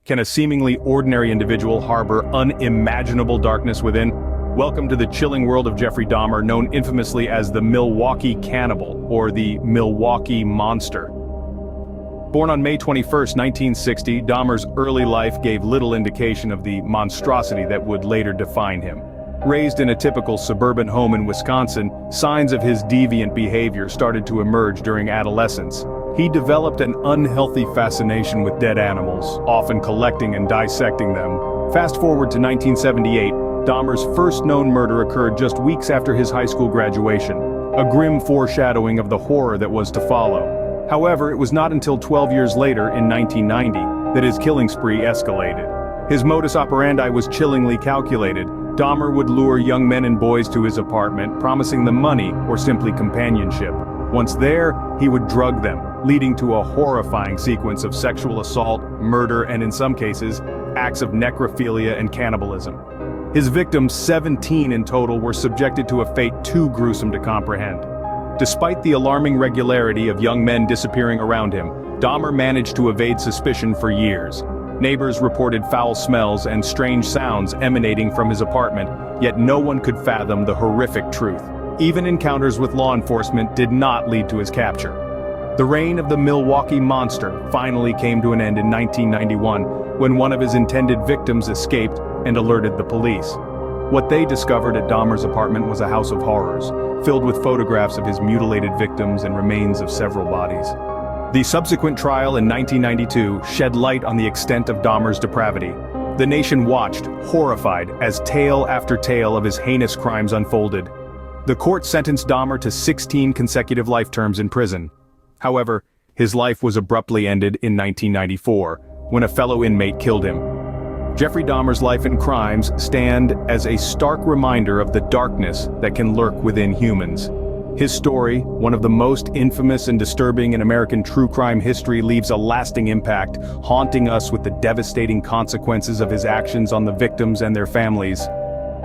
Can a seemingly ordinary individual harbor unimaginable darkness within? Welcome to the chilling world of Jeffrey Dahmer, known infamously as the Milwaukee Cannibal, or the Milwaukee Monster. Born on May 21, 1960, Dahmer's early life gave little indication of the monstrosity that would later define him. Raised in a typical suburban home in Wisconsin, signs of his deviant behavior started to emerge during adolescence. He developed an unhealthy fascination with dead animals, often collecting and dissecting them. Fast forward to 1978, Dahmer's first known murder occurred just weeks after his high school graduation, a grim foreshadowing of the horror that was to follow. However, it was not until 12 years later, in 1990, that his killing spree escalated. His modus operandi was chillingly calculated. Dahmer would lure young men and boys to his apartment, promising them money or simply companionship. Once there, he would drug them, leading to a horrifying sequence of sexual assault, murder, and in some cases, acts of necrophilia and cannibalism. His victims, 17 in total, were subjected to a fate too gruesome to comprehend. Despite the alarming regularity of young men disappearing around him, Dahmer managed to evade suspicion for years. Neighbors reported foul smells and strange sounds emanating from his apartment, yet no one could fathom the horrific truth. Even encounters with law enforcement did not lead to his capture. The reign of the Milwaukee Monster finally came to an end in 1991, when one of his intended victims escaped and alerted the police. What they discovered at Dahmer's apartment was a house of horrors, filled with photographs of his mutilated victims and remains of several bodies. The subsequent trial in 1992 shed light on the extent of Dahmer's depravity. The nation watched, horrified, as tale after tale of his heinous crimes unfolded. The court sentenced Dahmer to 16 consecutive life terms in prison. However, his life was abruptly ended in 1994, when a fellow inmate killed him. Jeffrey Dahmer's life and crimes stand as a stark reminder of the darkness that can lurk within humans. His story, one of the most infamous and disturbing in American true crime history, leaves a lasting impact, haunting us with the devastating consequences of his actions on the victims and their families.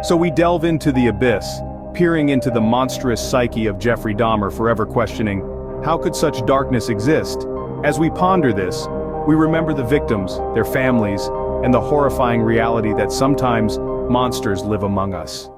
So we delve into the abyss, peering into the monstrous psyche of Jeffrey Dahmer, forever questioning, how could such darkness exist? As we ponder this, we remember the victims, their families, and the horrifying reality that sometimes monsters live among us.